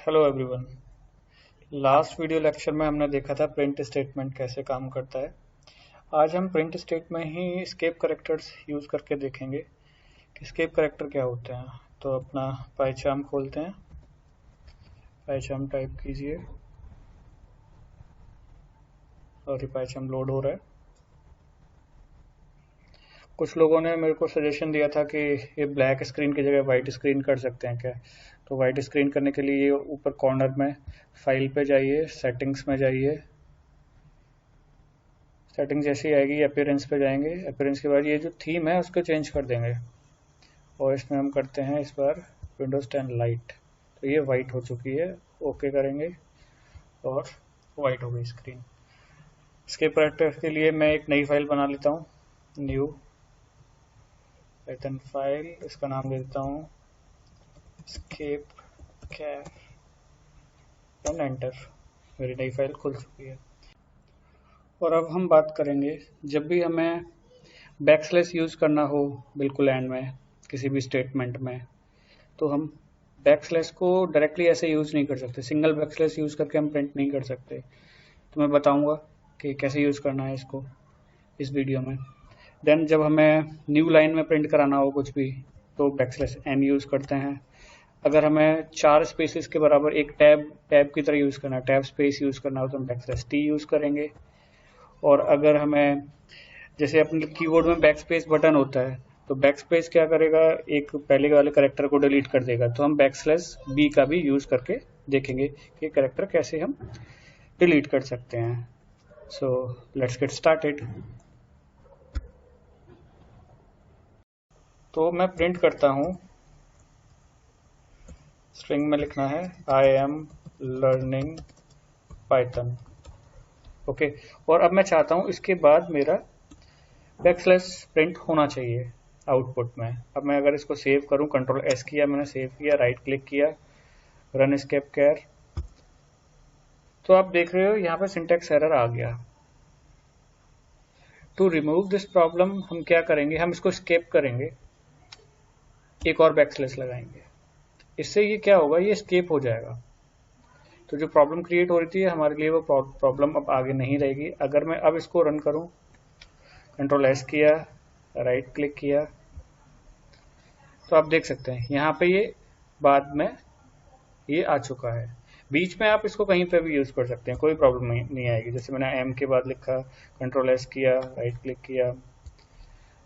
Hello everyone. Last video lecture में हमने देखा था प्रिंट स्टेटमेंट कैसे काम करता है। आज हम प्रिंट स्टेटमेंट में ही एस्केप कैरेक्टर्स यूज़ करके देखेंगे कि एस्केप कैरेक्टर क्या होते हैं। तो अपना पाइचार्म खोलते हैं, पाइचार्म टाइप कीजिए और ये पाइचार्म लोड हो रहा है। कुछ लोगों ने मेरे को सजेशन दिया था कि ये ब्लैक स्क्रीन की जगह वाइट स्क्रीन कर सकते हैं क्या। तो वाइट स्क्रीन करने के लिए ये ऊपर कॉर्नर में फाइल पे जाइए, सेटिंग्स में जाइए। सेटिंग जैसी आएगी अपीयरेंस पे जाएंगे। अपीयरेंस के बाद ये जो थीम है उसको चेंज कर देंगे और इसमें हम करते हैं इस बार विंडोज 10 लाइट। तो ये वाइट हो चुकी है, ओके करेंगे और वाइट हो गई स्क्रीन। इसके कैरेक्टर के लिए मैं एक नई फाइल बना लेता हूँ, न्यू पाइथन फाइल, इसका नाम दे देता हूँ एस्केप कैर एंड एंटर। मेरी नई फाइल खुल चुकी है। और अब हम बात करेंगे जब भी हमें बैकस्लैश यूज़ करना हो बिल्कुल एंड में किसी भी स्टेटमेंट में, तो हम बैकस्लैश को डायरेक्टली ऐसे यूज़ नहीं कर सकते। सिंगल बैकस्लैश यूज़ करके हम प्रिंट नहीं कर सकते। तो मैं बताऊंगा कि कैसे यूज़ करना है इसको इस वीडियो में। देन जब हमें न्यू लाइन में प्रिंट कराना हो कुछ भी तो बैकस्लैश एन यूज़ करते हैं। अगर हमें 4 स्पेसेस के बराबर एक टैब की तरह यूज़ करना है, टैब स्पेस यूज़ करना हो तो हम बैकस्लैश टी यूज़ करेंगे। और अगर हमें जैसे अपने कीबोर्ड में बैक स्पेस बटन होता है तो बैक स्पेस क्या करेगा, एक पहले वाले कैरेक्टर को डिलीट कर देगा। तो हम बैकस्लैश बी का भी यूज करके देखेंगे कि कैरेक्टर कैसे हम डिलीट कर सकते हैं। So let's get started. तो मैं प्रिंट करता हूँ, स्ट्रिंग में लिखना है I am learning Python. Okay, और अब मैं चाहता हूँ इसके बाद मेरा बैकस्लैश प्रिंट होना चाहिए आउटपुट में। अब मैं अगर इसको सेव करूं, कंट्रोल एस किया, मैंने सेव किया, राइट क्लिक किया, रन एस्केप कैर, तो आप देख रहे हो यहाँ पे सिंटैक्स एरर आ गया। टू रिमूव दिस प्रॉब्लम हम क्या करेंगे, हम इसको स्केप करेंगे, एक और बैकस्लैश लगाएंगे। इससे ये क्या होगा, ये स्केप हो जाएगा। तो जो प्रॉब्लम क्रिएट हो रही थी हमारे लिए वो प्रॉब्लम अब आगे नहीं रहेगी। अगर मैं अब इसको रन करूं, कंट्रोल एस किया, राइट क्लिक किया, तो आप देख सकते हैं यहाँ पे ये बाद में ये आ चुका है। बीच में आप इसको कहीं पे भी यूज कर सकते हैं, कोई प्रॉब्लम नहीं आएगी। जैसे मैंने एम के बाद लिखा, कंट्रोल एस किया, राइट क्लिक किया,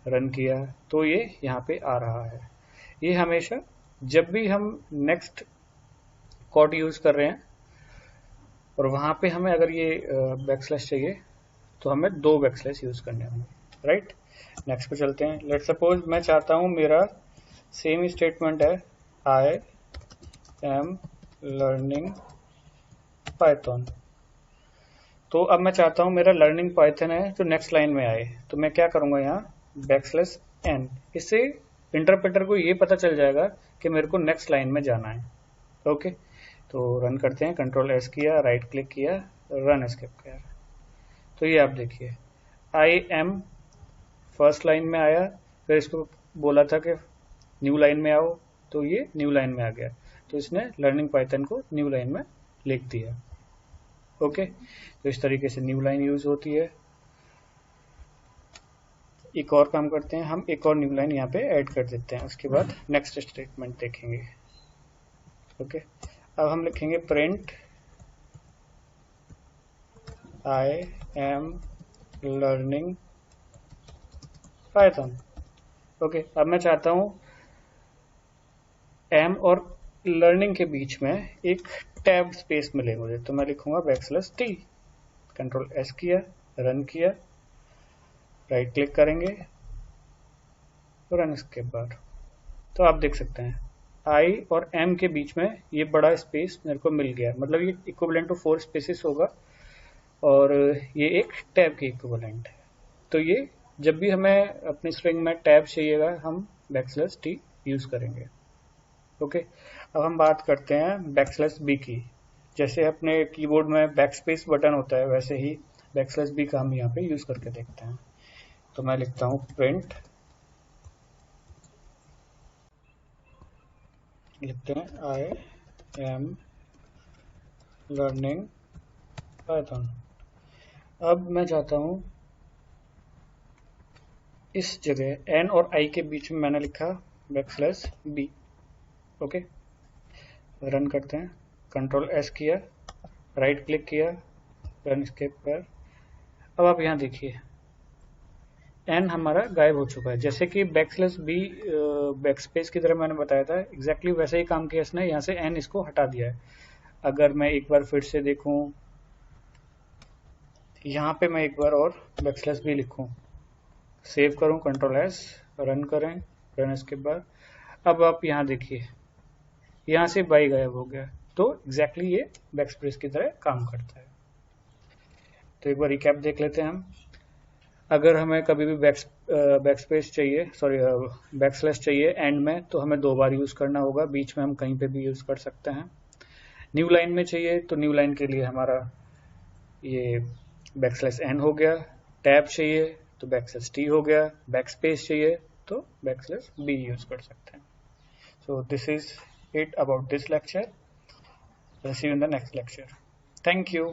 रन किया, तो ये यहाँ पे आ रहा है। ये हमेशा जब भी हम नेक्स्ट कोड यूज कर रहे हैं और वहां पे हमें अगर ये बैकस्लैश चाहिए तो हमें 2 बैकस्लैश यूज करने होंगे। राइट, नेक्स्ट पे चलते हैं। लेट सपोज मैं चाहता हूं मेरा सेम स्टेटमेंट है आई एम लर्निंग पाइथन। तो अब मैं चाहता हूं मेरा लर्निंग पाइथन है जो नेक्स्ट लाइन में आए, तो मैं क्या करूंगा यहाँ बैकस्लैश एन। इससे इंटरप्रेटर को ये पता चल जाएगा कि मेरे को नेक्स्ट लाइन में जाना है। ओके, तो रन करते हैं, कंट्रोल एस किया, राइट क्लिक किया, रन एस्केप किया। तो ये आप देखिए आई एम फर्स्ट लाइन में आया, फिर इसको बोला था कि न्यू लाइन में आओ, तो ये न्यू लाइन में आ गया। तो इसने लर्निंग पाइथन को न्यू लाइन में लिख दिया। ओके, तो इस तरीके से न्यू लाइन यूज होती है। एक और काम करते हैं, हम एक और न्यू लाइन यहाँ पे ऐड कर देते हैं, उसके बाद नेक्स्ट स्टेटमेंट देखेंगे। ओके, अब हम लिखेंगे print I am learning Python. Okay, अब मैं चाहता हूं एम और लर्निंग के बीच में एक टैब स्पेस मिले मुझे, तो मैं लिखूंगा बैकस्लैश टी। कंट्रोल एस किया, रन किया, राइट क्लिक करेंगे, रन एस्केप बार। तो आप देख सकते हैं आई और एम के बीच में ये बड़ा स्पेस मेरे को मिल गया, मतलब ये इक्विवेलेंट टू 4 स्पेसेस होगा और ये एक टैब के इक्विवेलेंट है। तो ये जब भी हमें अपनी स्ट्रिंग में टैब चाहिएगा हम बैकस्लैश टी यूज करेंगे। ओके, अब हम बात करते हैं बैकस्लैश बी की। जैसे अपने कीबोर्ड में बैकस्पेस बटन होता है वैसे ही बैकस्लैश बी का हम यहाँ पे यूज करके देखते हैं। तो मैं लिखता हूँ प्रिंट, लिखते हैं आई एम लर्निंग पाइथन। अब मैं चाहता हूँ इस जगह n और i के बीच में मैंने लिखा \b। ओके, रन करते हैं। कंट्रोल S किया, राइट क्लिक किया, रन एस्केप पर। अब आप यहाँ देखिए n हमारा गायब हो चुका है, जैसे कि \b बैकस्पेस की तरह मैंने बताया था, एग्जैक्टली वैसे ही काम किया इसने। यहाँ से n इसको हटा दिया है। अगर मैं एक बार फिर से देखूं, यहाँ पे मैं एक बार और \b लिखूं, सेव करूं, कंट्रोल S, रन करें, रन एस्केप के बाद। अब आप यहाँ देखिए, यहाँ से बाई गायब हो गया। तो एग्जैक्टली ये बैकस्पेस की तरह काम करता है। तो एक बार रिकैप देख लेते हैं हम। अगर हमें कभी भी बैकस्पेस चाहिए, सॉरी बैकस्लैश चाहिए एंड में, तो हमें 2 बार यूज करना होगा, बीच में हम कहीं पे भी यूज कर सकते हैं। न्यू लाइन में चाहिए तो न्यू लाइन के लिए हमारा ये \n हो गया। टैब चाहिए तो \t हो गया। बैकस्पेस चाहिए तो \b यूज कर सकते हैं। So this is it about this lecture. See you in the next lecture. Thank you.